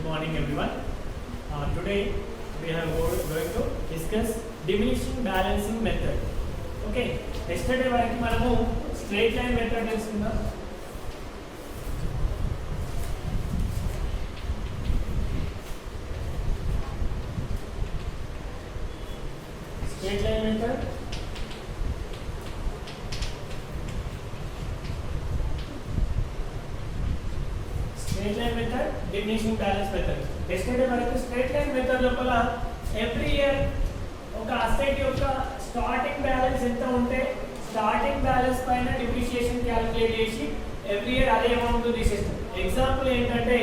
morning everyone. Today we are going to discuss diminishing balancing method. Okay, yesterday variki manamu straight line method telusukundam. Straight line method, straight line method, diminishing balance method. Yesterday మనకు straight line method లోపల every year ఒక asset యొక్క starting balance ఎంత ఉంటే starting balance పైన depreciation calculate చేసి every year అదే amount తీసేస్తాం. ఎగ్జాంపుల్ ఏంటంటే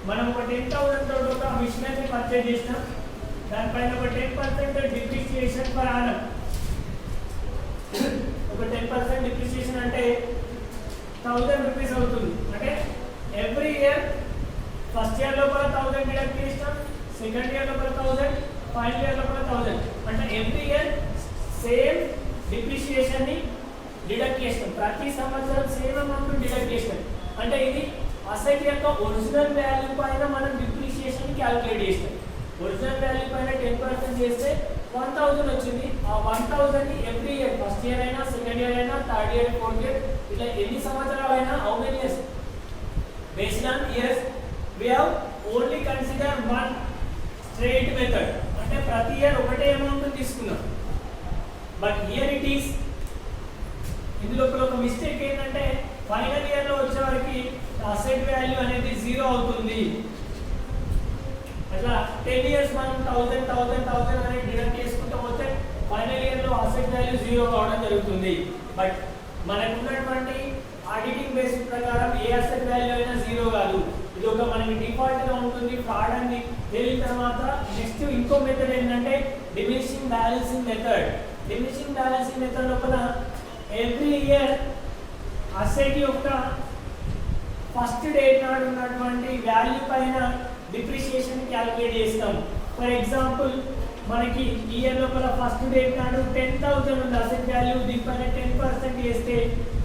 మనం ఒక 10,000 తోటి ఒక మిషనరీ పర్చేజ్ చేసినాం, దానిపైన ఒక 10% డిప్రిషియేషన్ పర్ యానం. ఒక 10% డిప్రిషియేషన్ అంటే 1000 రూపీస్ అవుతుంది. అంటే ఎవ్రీ ఇయర్ ఫస్ట్ ఇయర్ లోపల 1000 డిడక్ట్ చేస్తాం, సెకండ్ ఇయర్ లోపల 1000, ఫైనల్ ఇయర్ లోపల 1000. అంటే ఎవ్రీ ఇయర్ సేమ్ డిప్రిషియేషన్ ని డిడక్ట్ చేస్తాం. ప్రతి సంవత్సరం సేమ్ అమౌంట్ డిడక్ట్ చేస్తాం. అంటే ఇది అసెట్ యొక్క ఒరిజినల్ వాల్యూ పైన మనం డిప్రిషియేషన్ ని క్యాలిక్యులేట్ చేస్తాం. ఒరిజినల్ వాల్యూ పైన 10% చేస్తే 1000 వచ్చింది. ఆ 1000 ని ఎవ్రీ ఇయర్ ఫస్ట్ ఇయర్ అయినా, సెకండ్ ఇయర్ అయినా, థర్డ్ ఇయర్, ఫోర్త్ ఇయర్, ఇట్లా ఎన్ని సంవత్సరాలు అయినా, how many years based on years we have only consider one straight method. అంటే ప్రతి ఇయర్ ఒకటే అమౌంట్ తీసుకున్నాం. బట్ హియర్ ఇట్ ఈస్ ఇందులో ఒక మిస్టేక్ ఏంటంటే ఫైనల్ ఇయర్ లో వచ్చేవరకు అసెట్ వాల్యూ అనేది 0 అవుతుంది. అట్లా 10 ఇయర్స్ మనం 1000 అనేది డిడక్ట్ చేసుకుంటూ పోతే ఫైనల్ ఇయర్ లో అసెట్ వాల్యూ 0 అవడం జరుగుతుంది. బట్ మనకు ఉన్నటువంటి ఆడిటింగ్ బేసిక్ ప్రకారం ఏ అసెట్ వాల్యూ అయినా 0 కాదు. ఇది ఒక మనకి డిఫాల్ట్ గా ఉంటుంది. ఫ్రాడ్ అని తేలిన తర్వాత నెక్స్ట్ ఇంకో మెథడ్ ఏంటంటే diminishing balancing method. Diminishing balancing method లోపల ఎవ్రీ ఇయర్ అసెట్ యొక్క ఫస్ట్ డేట్ నాడు ఉన్నటువంటి వాల్యూ పైన డిప్రిషియేషన్ క్యాలిక్యులేట్ చేస్తాం. ఫర్ ఎగ్జాంపుల్ మనకి ఈ ఇయర్ లోపల ఫస్ట్ డేట్ నాడు 10,000 ఉంది అసెట్ వాల్యూ. దీనిపైన 10% చేస్తే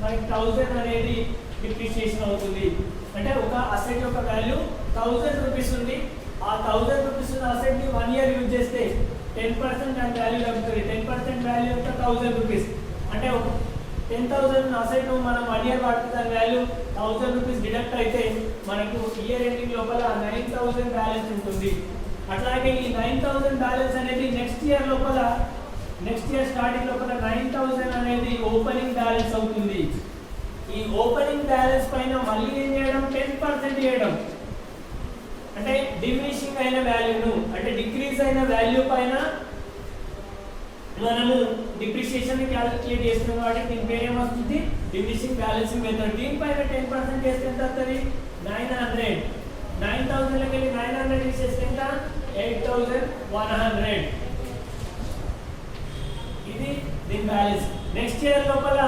మనకి 1000 అనేది డిప్రిషియేషన్ అవుతుంది. అంటే ఒక అసెట్ యొక్క వాల్యూ 1000 రూపీస్ ఉంది. ఆ 1000 రూపీస్ ఉన్న అసెట్ ని 1 ఇయర్ యూజ్ చేస్తే 10% దాని వాల్యూ తగ్గుతుంది. 10% వాల్యూ యొక్క 1000 రూపీస్. అంటే ఒక 10,000 అసెట్ మనం 1 ఇయర్ వాడితే దాని వాల్యూ 1000 రూపీస్ డిడక్ట్ అయితే మనకు ఇయర్ ఎండింగ్ లోపల 9,000 బ్యాలెన్స్ ఉంటుంది. అట్లాగే ఈ 9,000 బ్యాలెన్స్ అనేది నెక్స్ట్ ఇయర్ స్టార్టింగ్ లోపల 9,000 అనేది ఓపెనింగ్ బ్యాలెన్స్ అవుతుంది. ఈ ఓపెనింగ్ బ్యాలెన్స్ పైన మళ్ళీ ఏం చేయడం, 10% చేయడం. అంటే డిమినిషింగ్ అయిన వాల్యూను, అంటే డిక్రీజ్ అయిన వాల్యూ పైన మనము డిప్రిషియేషన్ ని క్యాలిక్యులేట్ చేస్తున్నాం కాబట్టి దీని పేరు ఏమొస్తుంది, డిమినిషింగ్ బ్యాలెన్సింగ్ మెథడ్. దీనిపైన 10% చేస్తే ఎంత వస్తుంది, 900. 9,000 లకి 900 తీసేస్తే ఎంత, 8,100. ఇది దీని బ్యాలెన్స్. నెక్స్ట్ ఇయర్ లోపల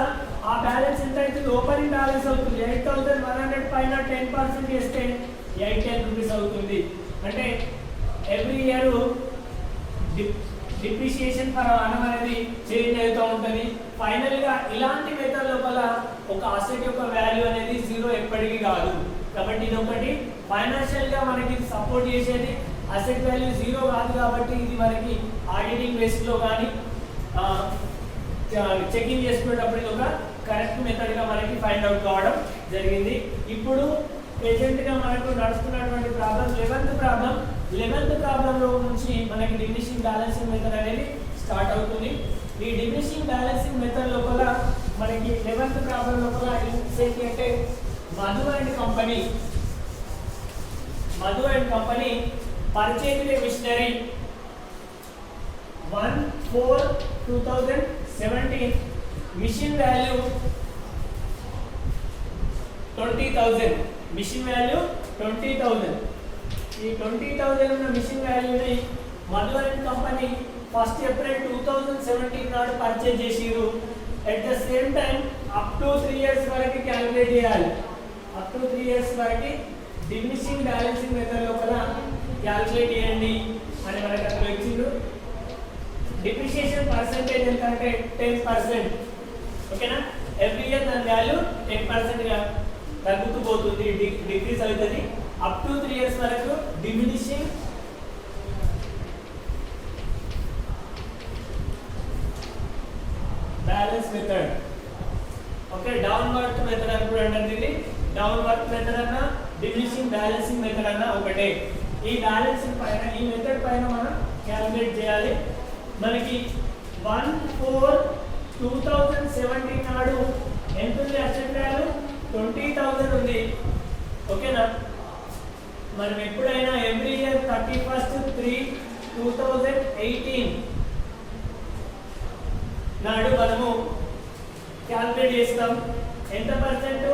ఆ బ్యాలెన్స్ ఎంత అవుతుంది, ఓపెనింగ్ బ్యాలెన్స్ అవుతుంది. 8,100 పైన 10% చేస్తే 810 రూపీస్ అవుతుంది. అంటే every year depreciation per annum అనేది చేంజ్ అవుతూ ఉంటుంది. ఫైనల్ గా ఇలాంటి మెథడ్ లోపల ఒక అసెట్ యొక్క వాల్యూ అనేది 0 ఎప్పటికీ కాదు. కాబట్టి ఇది ఒకటి ఫైనాన్షియల్ గా మనకి సపోర్ట్ చేసేది. అసెట్ వాల్యూ 0 కాదు కాబట్టి ఇది మనకి ఆడిటింగ్ బేస్ లో కానీ చెకింగ్ చేసుకునేటప్పుడు ఇది ఒక కరెక్ట్ మెథడ్ గా మనకి ఫైండ్ అవుట్ కావడం జరిగింది. ఇప్పుడు ప్రెజెంట్ గా మనకు నడుస్తున్నటువంటి ప్రాబ్లం 11th ప్రాబ్లం లో నుంచి మనకి డిమినిషింగ్ బ్యాలెన్సింగ్ మెథడ్ అనేది స్టార్ట్ అవుతుంది. ఈ డిమినిషింగ్ బ్యాలెన్సింగ్ మెథడ్ లోపల మనకి 11th ప్రాబ్లం లోపల ఏంటి అంటే Madhu and company purchased machinery 1/4/2017 machine value 20,000. Machine value 20,000. ఈ 20,000 ఉన్న మిషన్ వాల్యూని Madhu and company 1st April 2017 నాడు పర్చేజ్ చేసిరు. At the same time up to 3 years వరకు క్యాలిక్యులేట్ చేయాలి. అప్ టు 3 ఇయర్స్ వరకు డిమినిషింగ్ బ్యాలెన్సింగ్ మెథడ్ లోపల క్యాలిక్యులేట్ చేయండి అని మనకు అక్కడ ఇచ్చిండు. డిప్రిషియేషన్ పర్సెంటేజ్ ఎంత అంటే 10%. ఓకేనా, ఎవ్రీ ఇయర్ దాని వాల్యూ 10% గా తగ్గుతూ పోతుంది, డిక్రీజ్ అవుతుంది. అప్ టు 3 ఇయర్స్ వరకు diminishing balance method. Okay, downward method అని కూడా అంటారు దీన్ని. డౌన్వర్డ్ మెథడ్ అన్న డిమినిషింగ్ బ్యాలెన్సింగ్ మెథడ్ అన్న ఒకటే. ఈ బ్యాలెన్సింగ్ పైన ఈ మెథడ్ పైన మనం క్యాలిక్యులేట్ చేయాలి. మనకి 1/4/2017 నాడు ఎంత ఉంది అసెట్ వాల్యూ? 20,000 ఉంది. ఓకేనా? మనం ఎప్పుడైనా ఎవ్రీ ఇయర్ 31/3/2018 నాడు మనము క్యాలిక్యులేట్ చేస్తాం. ఎంత పర్సెంట్?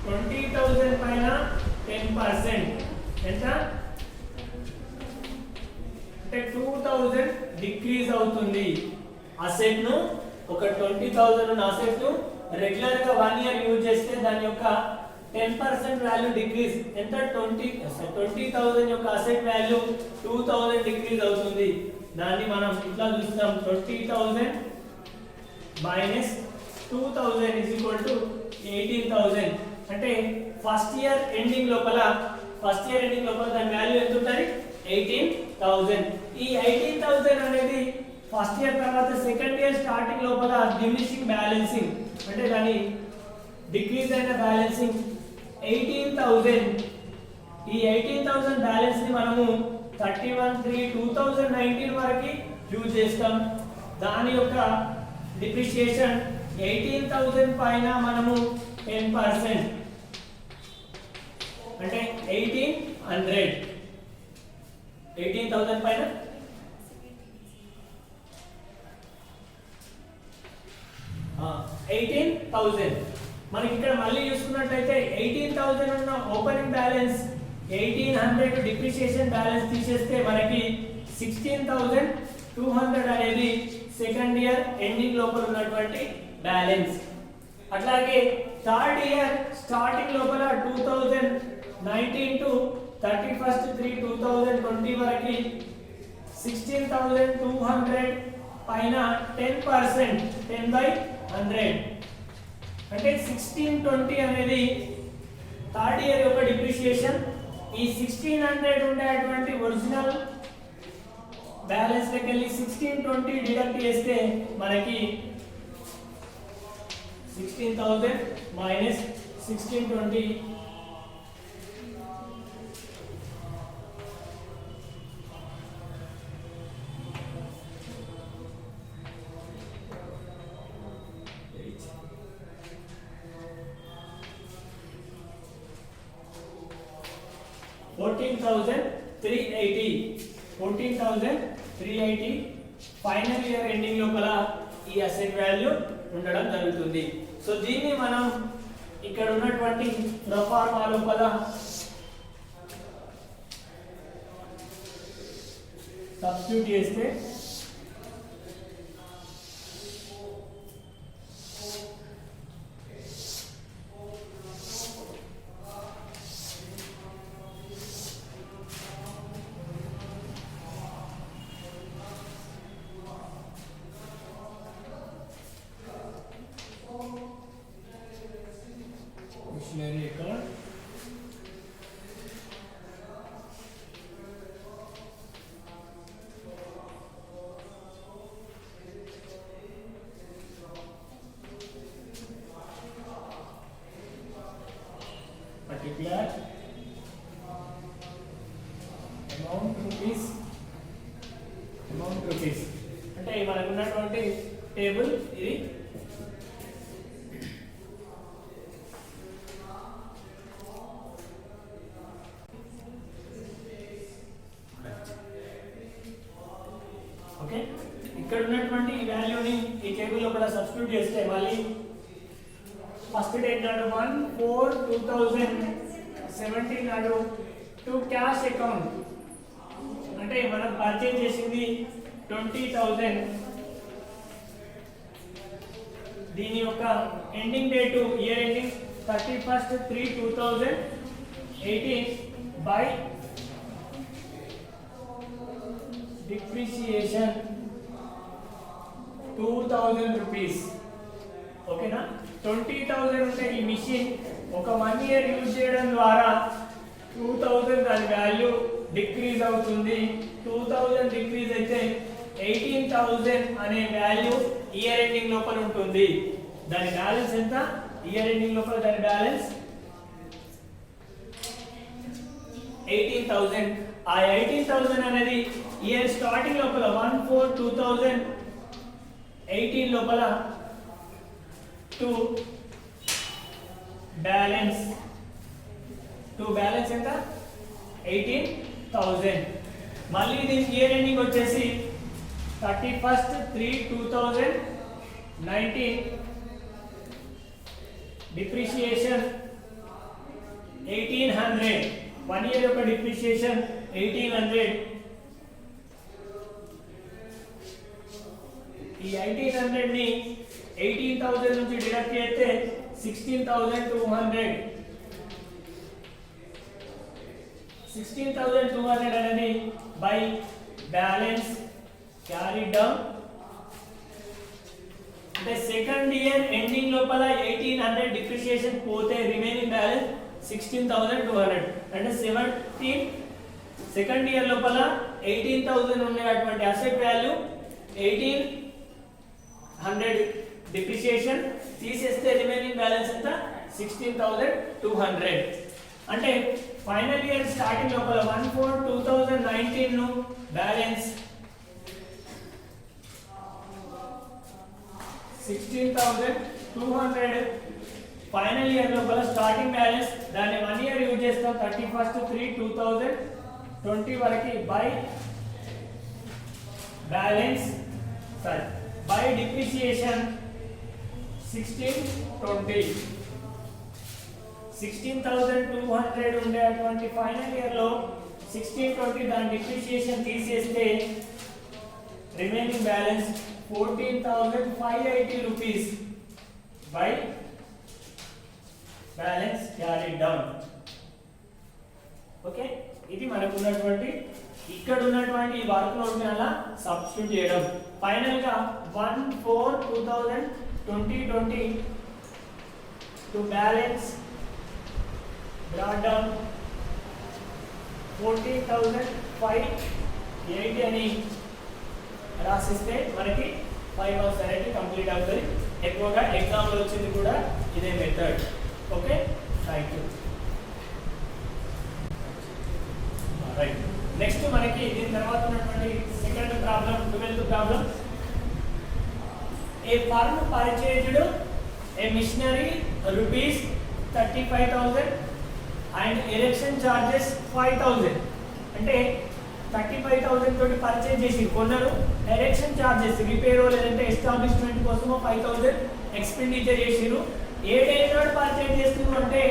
20,000 పైన 10%. ఎంత అంటే 2,000 డిక్రీజ్ అవుతుంది. అసెట్ ను ఒక 20,000 ఉన్న అసెట్ ను రెగ్యులర్ గా 1 ఇయర్ యూజ్ చేస్తే దాని యొక్క 10% వాల్యూ డిక్రీజ్. ఎంత? 20,000 యొక్క అసెట్ వాల్యూ 2,000 డిక్రీజ్ అవుతుంది. దాన్ని మనం ఇట్లా చూస్తాం, 20,000 మైనస్ 2,000 ఇస్ ఈక్వల్ టు 18,000. అంటే ఫస్ట్ ఇయర్ ఎండింగ్ లోపల దాని వాల్యూ ఎంత ఉంటుంది? 18,000. ఈ 18,000 అనేది ఫస్ట్ ఇయర్ తర్వాత సెకండ్ ఇయర్ స్టార్టింగ్ లోపల డిమినిషింగ్ బ్యాలెన్సింగ్ అంటే దాని డిక్రీజ్ అయిన బ్యాలెన్సింగ్ 18,000. ఈ 18,000 బ్యాలెన్స్ ని మనము 31/3/2019 వరకు యూజ్ చేస్తాం. దాని యొక్క డిప్రిషియేషన్ 18,000 పైన మనము 10% అంటే 1,800. 18,000 పైన 18,000. మనకి ఇక్కడ మళ్ళీ చూసుకున్నట్లయితే 18,000 ఉన్న ఓపెనింగ్ బ్యాలెన్స్ 1,800 డిప్రిషియేషన్ బ్యాలెన్స్ తీసేస్తే మనకి 16,200 అనేది సెకండ్ ఇయర్ ఎండింగ్ లోపల ఉన్నటువంటి బ్యాలెన్స్. అట్లాగే థర్డ్ ఇయర్ స్టార్టింగ్ లోపల 2019 టు 31/3/2020 వరకు 16,200 పైన 10%, 10/100 అంటే 1620 అనేది థర్డ్ ఇయర్ యొక్క డిప్రిషియేషన్. ఈ 1600 ఉండేటువంటి ఒరిజినల్ బ్యాలెన్స్ లకి వెళ్ళి 1620 డిడక్ట్ చేస్తే మనకి 16,000 మైనస్ 1620 14,380 ఫైనల్ ఇయర్ ఎండింగ్ లోపల ఈ అసెట్ వాల్యూ ఉండడం జరుగుతుంది. సో దీన్ని మనం ఇక్కడ ఉన్నటువంటి ప్రొఫార్మా లోపల సబ్స్టిట్యూట్ చేస్తే particular amount rupees అంటే మనకు ఉన్నటువంటి టేబుల్ ఇది. ఓకే, ఇక్కడ ఉన్నటువంటి ఈ వాల్యూని ఈ టేబుల్ లో కూడా సబ్స్టిట్యూట్ చేస్తే మళ్ళీ ఫస్ట్ డేట్ నాడు 1/4/2017 నాడు టు క్యాష్ అకౌంట్ అంటే మనం పర్చేజ్ చేసింది 20,000. దీని యొక్క ending date year ending 31/3/2018 by depreciation 2,000 rupees. ఓకేనా? 20,000 ఉంటే ఈ మిషన్ ఒక 1 ఇయర్ యూజ్ చేయడం ద్వారా 2000 దాని వాల్యూ డిక్రీజ్ అవుతుంది. 2000 డిక్రీజ్ అయితే 18000 అనే వాల్యూ ఇయర్ ఎండింగ్ లోపల ఉంటుంది. దాని బ్యాలెన్స్ ఎంత? ఇయర్ ఎండింగ్ లోపల దాని బ్యాలెన్స్ 18000. ఆ 18000 అనేది ఇయర్ స్టార్టింగ్ లోపల 1/4/2018 లోపల టు బ్యాలెన్స్ ఎంత? 18000. మళ్ళీ దీని ఇయర్ ఎండింగ్ వచ్చేసి 31/3/2019 డిప్రిషియేషన్ 1800. 1 ఇయర్ యొక్క డిప్రిషియేషన్ 1800. ఈ 1800 ని 18000 నుంచి డిడక్ట్ చేస్తే 16200. 16200 అనేది బై బ్యాలెన్స్ క్యారీ డౌన్. అంటే సెకండ్ ఇయర్ ఎండింగ్ లోపల 1800 డిప్రిషియేషన్ పోతే రిమైనింగ్ బ్యాలెన్స్ 16200. అంటే 17 సెకండ్ ఇయర్ లోపల 18000 ఉండేటువంటి అసెట్ వాల్యూ 1800 డిప్రిషియేషన్ తీసేస్తే రిమైనింగ్ బ్యాలెన్స్ ఎంత? 16200. అంటే ఫైనల్ ఇయర్ స్టార్టింగ్ లోపల 1/4/2019 ను బ్యాలెన్స్ 16200. ఫైనల్ ఇయర్ లోపల స్టార్టింగ్ బ్యాలెన్స్ దాన్ని 1 ఇయర్ యూజ్ చేస్తాం 31/3/2020 వరకు బై బ్యాలెన్స్ బై డిప్రిషియేషన్ 1620. 16200 ఉండేటువంటి ఫైనల్ ఇయర్ లో 1620 దాని డిప్రిషియేషన్ తీసేస్తే remaining balance 14580 rupees by balance carried down. Okay, ఇది మనకు ఉన్నటువంటి ఇక్కడ ఉన్నటువంటి ఈ వర్క్ నోట్ ని అలా సబ్స్టిట్యూట్ చేయడం. ఫైనల్ గా 1/4/2020 టు బ్యాలెన్స్ brought down 14580 అని రాసిస్తే మనకి 5 మార్క్స్ అనేది కంప్లీట్ అవుతుంది. ఎక్కువగా ఎగ్జామ్ లో వచ్చింది కూడా ఇదే method. Okay, thank you. Right, next మనకి దీని తర్వాత ఉన్నటువంటి second problem 12th problem. A firm purchased a machinery rupees 35,000 and erection charges 5000. అంటే 35,000 తోటి పర్చేజ్ చేసి కొన్నారు. ఎరెక్షన్ చార్జెస్ రిపేర్ లేదంటే ఎస్టాబ్లిష్మెంట్ కోసమో 5000 ఎక్స్పెండిచర్ చేసిరు. ఏ డేట్ నాడు పర్చేజ్ చేస్తున్నారు అంటే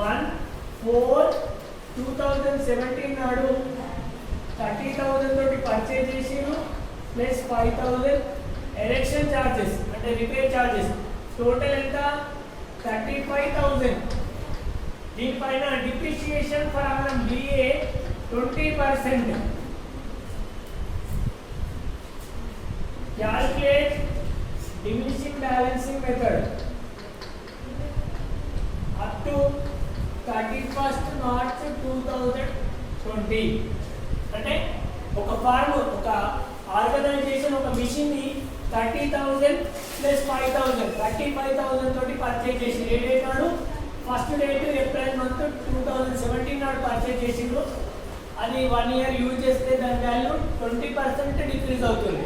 1/4/2017 నాడు 30,000 తోటి పర్చేజ్ చేసిరు ప్లస్ 5000 ఎరెక్షన్ చార్జెస్ అంటే రిపేర్ చార్జెస్. టోటల్ ఎంత? 35,000. దీనిపైన depreciation for BA 20%. Calculate diminishing balancing method up to 31st March 2020. అంటే ఒక ఫార్మ్ ఒక ఆర్గనైజేషన్ ఒక మిషన్ ని 30,000 ప్లస్ 5000 35,000 తోటి పర్చేజ్ చేసి ఏ డేట్ నాడు? ఫస్ట్ డేట్ ఏప్రిల్ మంత్ 2017 నాడు పర్చేజ్ చేసిండ్రు. అది 1 ఇయర్ యూజ్ చేస్తే దాని వాల్యూ 20% డిక్రీజ్ అవుతుంది.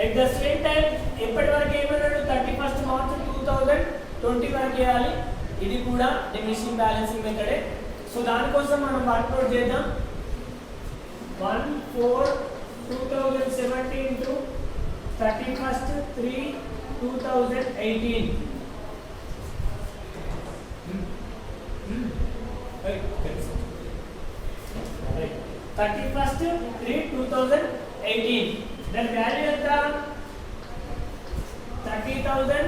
ఎట్ ద సేమ్ టైం ఎప్పటి వరకు ఏమన్నాడు? 31st మార్చ్ 2020 వరకు వేయాలి. ఇది కూడా డిమినిషింగ్ బ్యాలెన్సింగ్ మెథడే. సో దానికోసం మనం వర్కౌట్ చేద్దాం. 1/4/2017 టు 31/3/2018. 31/3/2018. దాని వాల్యూ ఎంత? 30,000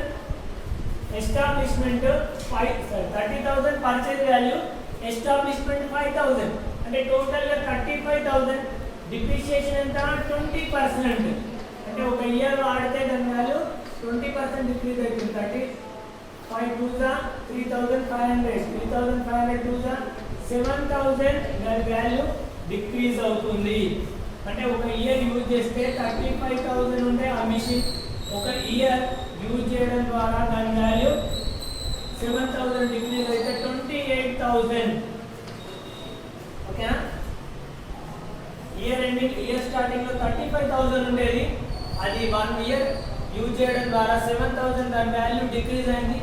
ఎస్టాబ్లిష్మెంట్ 30,000 పర్చేజ్ వాల్యూ, ఎస్టాబ్లిష్మెంట్ 5000. అంటే టోటల్ గా 35,000. డిప్రిషియేషన్ ఎంత? 20%. అంటే ఒక ఇయర్ వాడితే దాని వాల్యూ 20% డిక్రీజ్ అవుతుంది. 5 2s are 3500, 3500 2s are 7000. దాని వాల్యూ డిక్రీజ్ అవుతుంది. అంటే ఒక ఇయర్ యూజ్ చేస్తే 35000 ఉండే ఆ మిషన్ ఒక ఇయర్ యూజ్ చేయడం ద్వారా దాని వాల్యూ 7000 డిక్రీజ్ అయితే 28000. ఓకేనా? ఇయర్ ఎండింగ్ ఇయర్ స్టార్టింగ్ లో 35000 ఉండేది, అది 1 ఇయర్ యూజ్ చేయడం ద్వారా 7000 దాని వాల్యూ డిక్రీజ్ అయింది.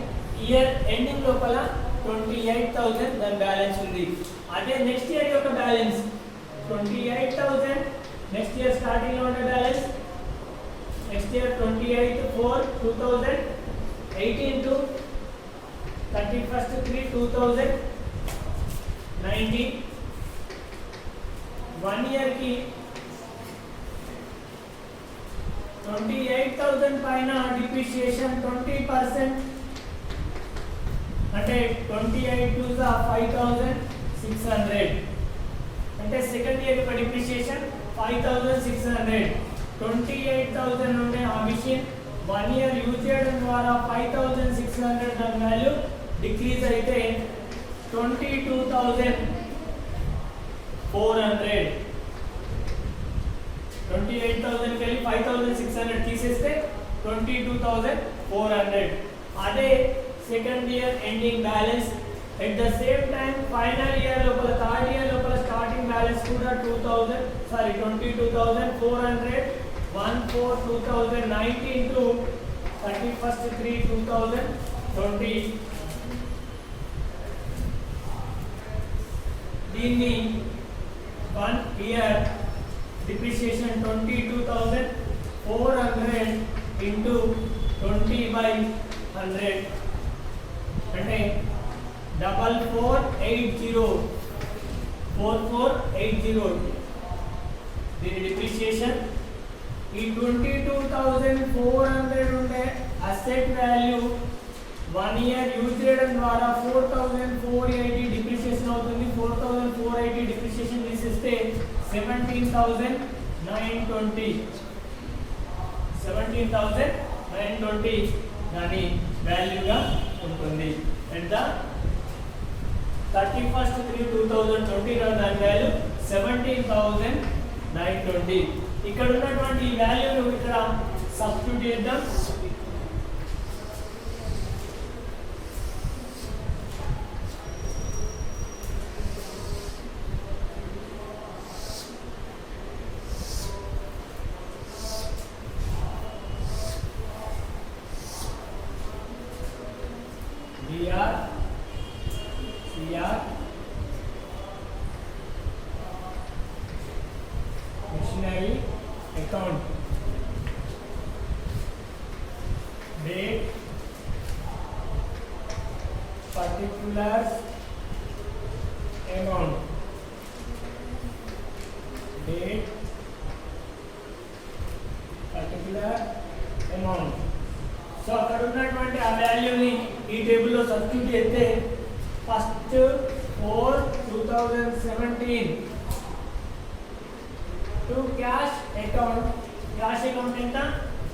ఇయర్ ఎండింగ్ లోపల 28000 దాని బ్యాలెన్స్ ఉంది. అదే నెక్స్ట్ ఇయర్ యొక్క బ్యాలెన్స్ 28000. నెక్స్ట్ ఇయర్ స్టార్టింగ్ లో ఉండే balance next year 28 4 2000, 18 to 31st 3 2019. 1 year కి 28000 పైన డిప్రిసియేషన్ 20%, అంటే 28 to 5600. అంటే సెకండ్ ఇయర్ యొక్క డిప్రిసియేషన్ 5600. 28000 ఉండే ఆ మిషన్ 1 ఇయర్ యూజ్ చేయడం ద్వారా 5600 దాని వాల్యూ డిక్రీజ్ అయితే 22400. 28000 కి 5600 తీసేస్తే 22400. అదే second year ending balance. At the same time final year లోపల థర్డ్ ఇయర్ లోపల స్టార్టింగ్ బ్యాలెన్స్ కూడా 22400. 2019 to 31st 3 2020. దీన్ని 1 ఇయర్ డిప్రిసియేషన్ 22400 into 20/100 అంటే 4480. దీని డిప్రిసియేషన్ ఈ 22400 ఉండే అసెట్ వాల్యూ 1 ఇయర్ యూజ్ చేయడం ద్వారా 4480 డిప్రిసియేషన్ అవుతుంది. 4480 డిప్రిసియేషన్ తీసేస్తే 17920. 17920 దాని వాల్యూగా ఉంటుంది. ఎంత? 31st 3 2020 దాని వాల్యూ 17920. ఇక్కడ ఉన్నటువంటి ఈ వాల్యూను ఇక్కడ సబ్స్టిట్యూట్ చేద్దాం. BR CR machinery account, date, particulars, amount, date, particular amount. So అక్కడ ఉన్నటువంటి ఆ వాల్యూని ఈ టేబుల్లో సబ్స్టిట్యూట్ చేస్తే first 4/2017 to cash account. Cash account ఎంత?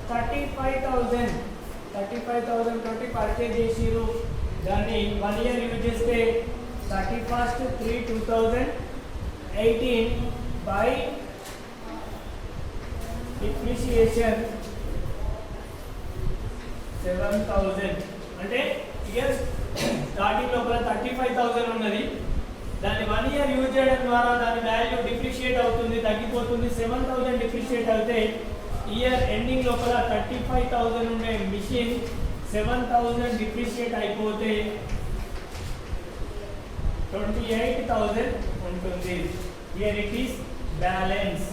35,000 తోటి పర్చేజ్ చేసిరు. దాన్ని 1 ఇయర్ యూజ్ చేస్తే 31st 3 2018 బై డిప్రిసియేషన్ 7000. అంటే ఇయర్ స్టార్టింగ్ లోపల 35,000 ఉన్నది, దాన్ని 1 ఇయర్ యూజ్ చేయడం ద్వారా దాని వాల్యూ డిప్రిషియేట్ అవుతుంది, తగ్గిపోతుంది. 7000 డిప్రిషియేట్ అయితే ఇయర్ ఎండింగ్ లోపల 35,000 ఉండే మిషన్ 7000 డిప్రిషియేట్ అయిపోతే 28,000 ఉంటుంది. Here it is balance.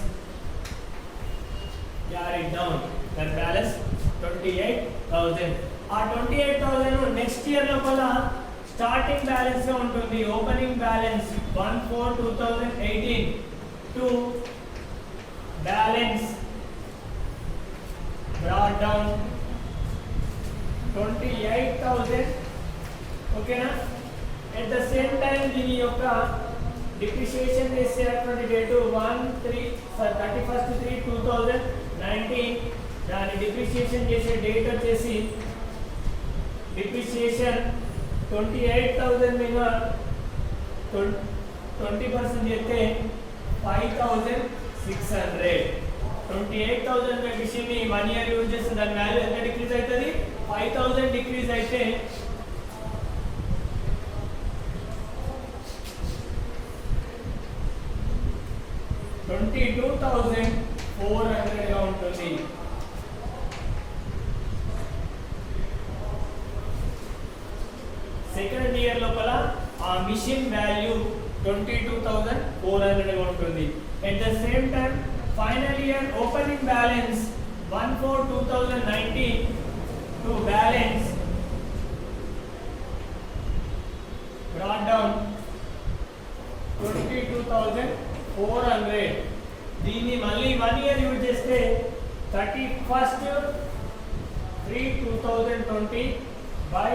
write down that balance 28,000. ఆ 28,000 నెక్స్ట్ ఇయర్ లోపల స్టార్టింగ్ బ్యాలెన్స్ గా ఉంటుంది. Opening balance 1/4/2018 to balance brought down 28,000. ఓకేనా? at the same time దీని యొక్క డిప్రిసియేషన్ చేసేటువంటి డేటు 31st 3 2019. దాని డిప్రిసియేషన్ చేసే డేట్ వచ్చేసి డిప్రిసియేషన్ 28,000 మీద 20% చేస్తే 5,600. 28,000 మెషిన్ ని 1 ఇయర్ యూజ్ చేస్తే దాని వాల్యూ ఎంత డిక్రీజ్ అవుతుంది? 5,000 డిక్రీజ్ అయితే 22,400 గా ఉంటుంది. సెకండ్ ఇయర్ లోపల ఆ మిషన్ వాల్యూ 22,400 గా ఉంటుంది. At the same time final year opening balance 1/4/2019 to balance brought down 22,400. దీన్ని మళ్ళీ 1 ఇయర్ యూజ్ చేస్తే 31/3/2020 బై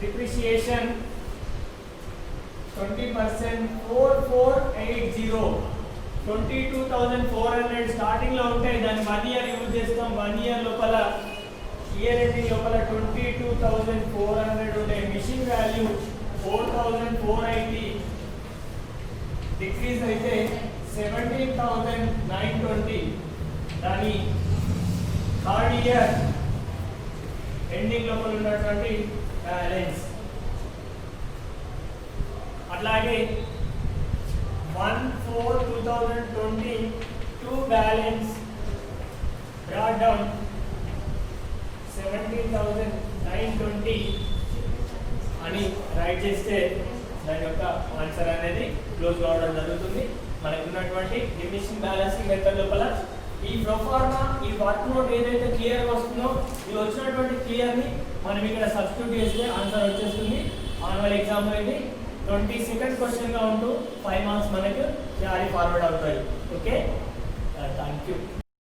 depreciation 20% 4480. 22,400 స్టార్టింగ్ లో ఉంటే దాన్ని 1 ఇయర్ యూజ్ చేస్తాం. 1 ఇయర్ లోపల ఇయర్ ఎండింగ్ లోపల 22,400 ఉండే మిషన్ వాల్యూ 4,480 డిక్రీజ్ అయితే 17,920 దాని థర్డ్ ఇయర్ ఎండింగ్ లోపల ఉన్నటువంటి బ్యాలెన్స్. అట్లాగే 1/4/2020 టు బ్యాలెన్స్ brought down 17,920 అని రైట్ చేస్తే దాని యొక్క ఆన్సర్ అనేది క్లోజ్ కావడం జరుగుతుంది. మనకు ఉన్నటువంటి డిమినిషింగ్ బ్యాలెన్సింగ్ మెథడ్ లోపల ఈ ప్రొఫార్మా ఈ వర్క్ నోట్ ఏదైతే క్లియర్ వస్తుందో ఈ వచ్చినటువంటి క్లియర్ ని మనం ఇక్కడ సబ్స్టిట్యూట్ చేస్తే ఆన్సర్ వచ్చేస్తుంది. ఆన్యువల్ ఎగ్జామ్ ఇది 22nd క్వశ్చన్ గా ఉంటూ 5 మార్క్స్ మనకు క్యారీ ఫార్వర్డ్ అవుతాయి. ఓకే.